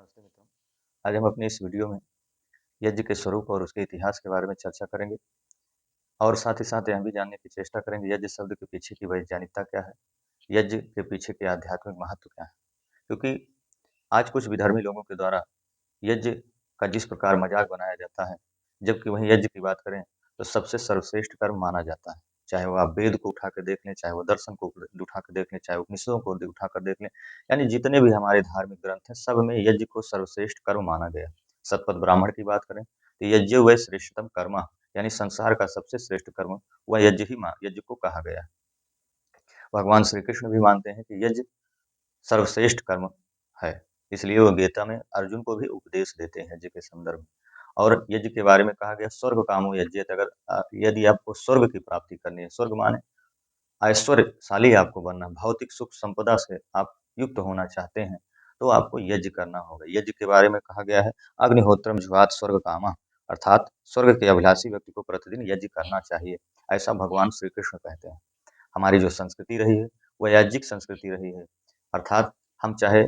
नमस्ते मित्रों। आज हम अपने इस वीडियो में यज्ञ के स्वरूप और उसके इतिहास के बारे में चर्चा करेंगे और साथ ही साथ यह भी जानने की चेष्टा करेंगे यज्ञ शब्द के पीछे की वैज्ञानिकता क्या है, यज्ञ के पीछे के आध्यात्मिक महत्व क्या है। क्योंकि आज कुछ विधर्मी लोगों के द्वारा यज्ञ का जिस प्रकार मजाक बनाया जाता है, जबकि वहीं यज्ञ की बात करें तो सबसे सर्वश्रेष्ठ कर्म माना जाता है। चाहे वो आप वेद को उठा कर देख लें, चाहे वो दर्शन को उठा कर देख लें, चाहे उपनिषदों को उठा कर देख लें, यानी जितने भी हमारे धार्मिक ग्रंथ हैं, सब में यज्ञ को सर्वश्रेष्ठ कर्म माना गया। सतपथ ब्राह्मण की बात करें तो यज्ञ वह श्रेष्ठतम कर्म, यानी संसार का सबसे श्रेष्ठ कर्म वह यज्ञ को कहा गया। भगवान श्री कृष्ण भी मानते हैं कि यज्ञ सर्वश्रेष्ठ कर्म है, इसलिए वो गीता में अर्जुन को भी उपदेश देते हैं यज्ञ के संदर्भ में। और यज्ञ के बारे में कहा गया स्वर्ग कामो यज्ञेत, अगर यदि आपको स्वर्ग की प्राप्ति करनी है, स्वर्ग माने ऐश्वर्यशाली आपको बनना, भौतिक सुख संपदा से आप युक्त होना चाहते हैं, तो आपको यज्ञ करना होगा। यज्ञ के बारे में कहा गया है अग्निहोत्रम जुहात स्वर्ग कामा, अर्थात स्वर्ग के अभिलाषी व्यक्ति को प्रतिदिन यज्ञ करना चाहिए, ऐसा भगवान श्री कृष्ण कहते हैं। हमारी जो संस्कृति रही है वह याज्ञिक संस्कृति रही है, अर्थात हम चाहे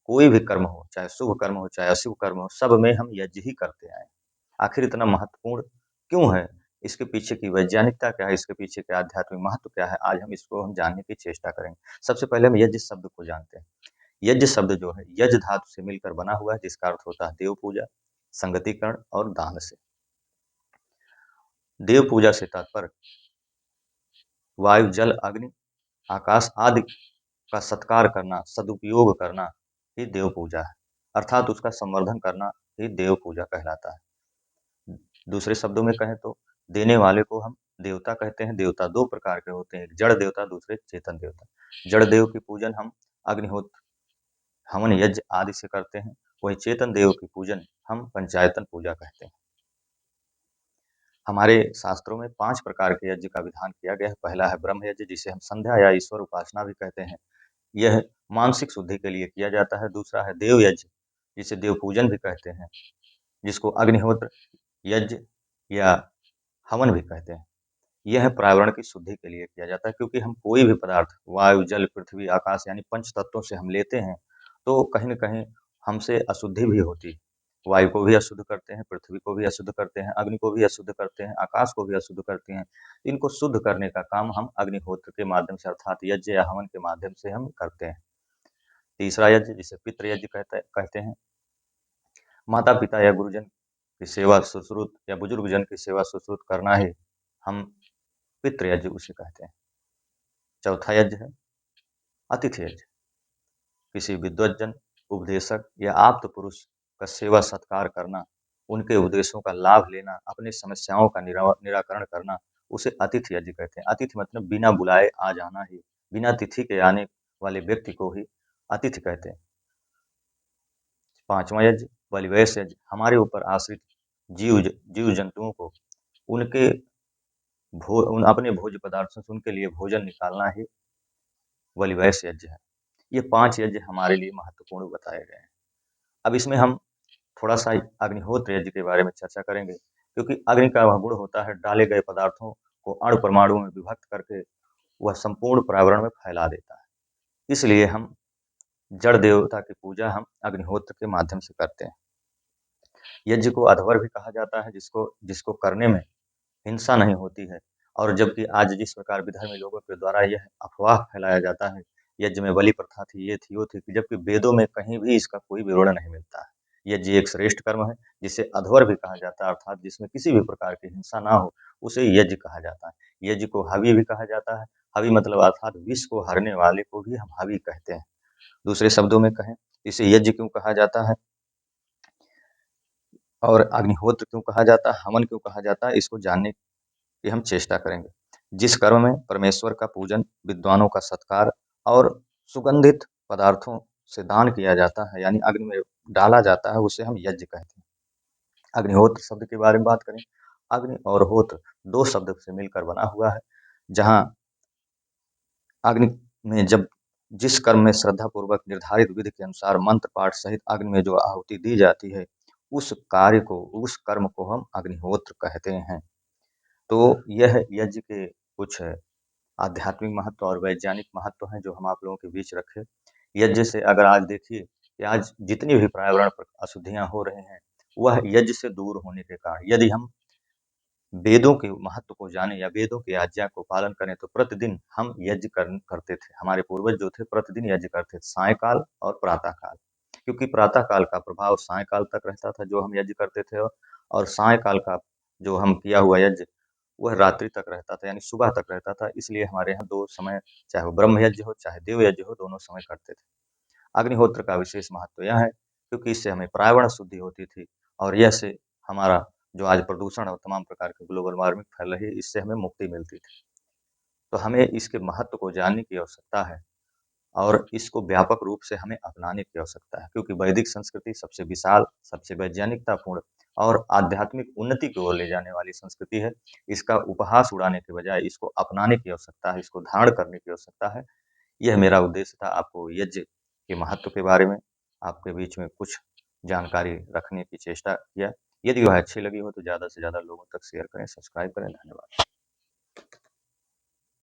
कोई भी कर्म हो, चाहे शुभ कर्म हो चाहे अशुभ कर्म हो, सब में हम यज्ञ ही करते आए। आखिर इतना महत्वपूर्ण क्यों है, इसके पीछे की वैज्ञानिकता क्या है, इसके पीछे के आध्यात्मिक महत्व क्या है, आज हम जानने की चेष्टा करेंगे। सबसे पहले हम यज्ञ शब्द को जानते हैं। यज्ञ शब्द जो है यज धातु से मिलकर बना हुआ है, जिसका अर्थ होता है देव पूजा, संगतिकरण और दान से। देव पूजा से तात्पर्य वायु जल अग्नि आकाश आदि का सत्कार करना, सदुपयोग करना ही देव पूजा है, अर्थात उसका संवर्धन करना ही देव पूजा कहलाता है। दूसरे शब्दों में कहें तो देने वाले को हम देवता कहते हैं। देवता दो प्रकार के होते हैं, एक जड़ देवता, दूसरे चेतन देवता। जड़ देव की पूजन हम अग्निहोत्र, हवन यज्ञ आदि से करते हैं, वही चेतन देव की पूजन हम पंचायतन पूजा कहते हैं। हमारे शास्त्रों में 5 प्रकार के यज्ञ का विधान किया गया है। पहला है ब्रह्म यज्ञ, जिसे हम संध्या या ईश्वर उपासना भी कहते हैं, यह मानसिक शुद्धि के लिए किया जाता है। दूसरा है देव यज्ञ, जिसे देव पूजन भी कहते हैं, जिसको अग्निहोत्र यज्ञ या हवन भी कहते हैं। यह पर्यावरण की शुद्धि के लिए किया जाता है, क्योंकि हम कोई भी पदार्थ वायु जल पृथ्वी आकाश यानी पंच तत्वों से हम लेते हैं, तो कहीं न कहीं हमसे अशुद्धि भी होती है। वायु को भी अशुद्ध करते हैं, पृथ्वी को भी अशुद्ध करते हैं, अग्नि को भी अशुद्ध करते हैं, आकाश को भी अशुद्ध करते हैं। इनको शुद्ध करने का काम हम अग्निहोत्र के माध्यम से, अर्थात यज्ञ या हवन के माध्यम से हम करते हैं। तीसरा यज्ञ, जिसे पितृ यज्ञ कहते हैं, माता-पिता या गुरुजन की सेवा शुश्रूत या बुजुर्ग जन की सेवा शुश्रूत करना ही हम पितृ यज्ञ उसे कहते हैं। चौथा यज्ञ है अतिथि यज्ञ, किसी विद्वज्जन, उपदेशक या आप्त पुरुष का सेवा सत्कार करना, उनके उपदेशों का लाभ लेना, अपनी समस्याओं का निराकरण करना, उसे अतिथि यज्ञ कहते हैं। अतिथि मतलब बिना बुलाए आ जाना ही, बिना तिथि के आने वाले व्यक्ति को ही अतिथि कहते हैं। पांचवा यज्ञ बलिवेश यज्ञ, हमारे ऊपर आश्रित जीव जंतुओं को उनके अपने भोज्य पदार्थों से उनके लिए भोजन निकालना ही बलिवेश यज्ञ है। ये 5 यज्ञ हमारे लिए महत्वपूर्ण बताए गए हैं। अब इसमें हम थोड़ा-सा अग्निहोत्र यज्ञ के बारे में चर्चा करेंगे, क्योंकि अग्नि का वह गुण होता है डाले गए पदार्थों को अणु परमाणुओं में विभक्त करके वह संपूर्ण पर्यावरण में फैला देता है। इसलिए हम जड़ देवता की पूजा हम अग्निहोत्र के माध्यम से करते हैं। यज्ञ को अध्वर भी कहा जाता है, जिसको जिसको करने में हिंसा नहीं होती है। और जबकि आज जिस प्रकार विधर्मी लोगों के द्वारा यह अफवाह फैलाया जाता है, यज्ञ में बलि प्रथा थी, ये थी, वो थी, जबकि वेदों में कहीं भी इसका कोई विवरण नहीं मिलता है। यज्ञ एक श्रेष्ठ कर्म है, जिसे अध्वर भी कहा जाता है, अर्थात जिसमें किसी भी प्रकार की हिंसा ना हो, उसे यज्ञ कहा जाता है। यज्ञ को हवि भी कहा जाता है। हवि मतलब अर्थात विष को हरने वाले को भी हम हवि कहते हैं। दूसरे शब्दों में कहें, इसे यज्ञ क्यों कहा जाता है और अग्निहोत्र क्यों कहा जाता है, हवन क्यों कहा जाता है, इसको जानने की हम चेष्टा करेंगे। जिस कर्म में परमेश्वर का पूजन, विद्वानों का सत्कार और सुगंधित पदार्थों से दान किया जाता है, यानी अग्नि में डाला जाता है, उसे हम यज्ञ कहते हैं। अग्निहोत्र शब्द के बारे में बात करें, अग्नि और होत्र 2 शब्द से मिलकर बना हुआ है। जहाँ अग्नि में जब जिस कर्म में श्रद्धा पूर्वक निर्धारित विधि के अनुसार मंत्र पाठ सहित अग्नि में जो आहुति दी जाती है, उस कार्य को, उस कर्म को हम अग्निहोत्र कहते हैं। तो यह यज्ञ के कुछ आध्यात्मिक महत्व और वैज्ञानिक महत्व हैं, जो हम आप लोगों के बीच रखे। यज्ञ से अगर आज देखिए कि आज जितनी भी पर्यावरण पर अशुद्धियाँ हो रहे हैं, वह यज्ञ से दूर होने के कारण। यदि हम वेदों के महत्व को जानें या वेदों की आज्ञा को पालन करें, तो प्रतिदिन हम यज्ञ करते थे। हमारे पूर्वज जो थे प्रतिदिन यज्ञ करते थे, सायंकाल और प्रातः काल। क्योंकि प्रातः काल का प्रभाव सायंकाल तक रहता था जो हम यज्ञ करते थे, और सायंकाल का जो हम किया हुआ यज्ञ वह रात्रि तक रहता था, यानी सुबह तक रहता था। इसलिए हमारे यहाँ 2 समय, चाहे वो ब्रह्म यज्ञ हो, चाहे देव यज्ञ हो, दोनों समय करते थे। अग्निहोत्र का विशेष महत्व यह है क्योंकि इससे हमें पर्यावरण शुद्धि होती थी, और यह से हमारा जो आज प्रदूषण और तमाम प्रकार के ग्लोबल वार्मिंग फैल रही है, इससे हमें मुक्ति मिलती थी। तो हमें इसके महत्व को जानने की आवश्यकता है, और इसको व्यापक रूप से हमें अपनाने की आवश्यकता है, क्योंकि वैदिक संस्कृति सबसे विशाल, सबसे वैज्ञानिकतापूर्ण और आध्यात्मिक उन्नति की ओर ले जाने वाली संस्कृति है। इसका उपहास उड़ाने के बजाय इसको अपनाने की आवश्यकता है, इसको धारण करने की आवश्यकता है। यह मेरा उद्देश्य था, आपको यज्ञ के महत्व के बारे में आपके बीच में कुछ जानकारी रखने की चेष्टा किया। यदि वह अच्छी लगी हो तो ज़्यादा से ज़्यादा लोगों तक शेयर करें, सब्सक्राइब करें। धन्यवाद।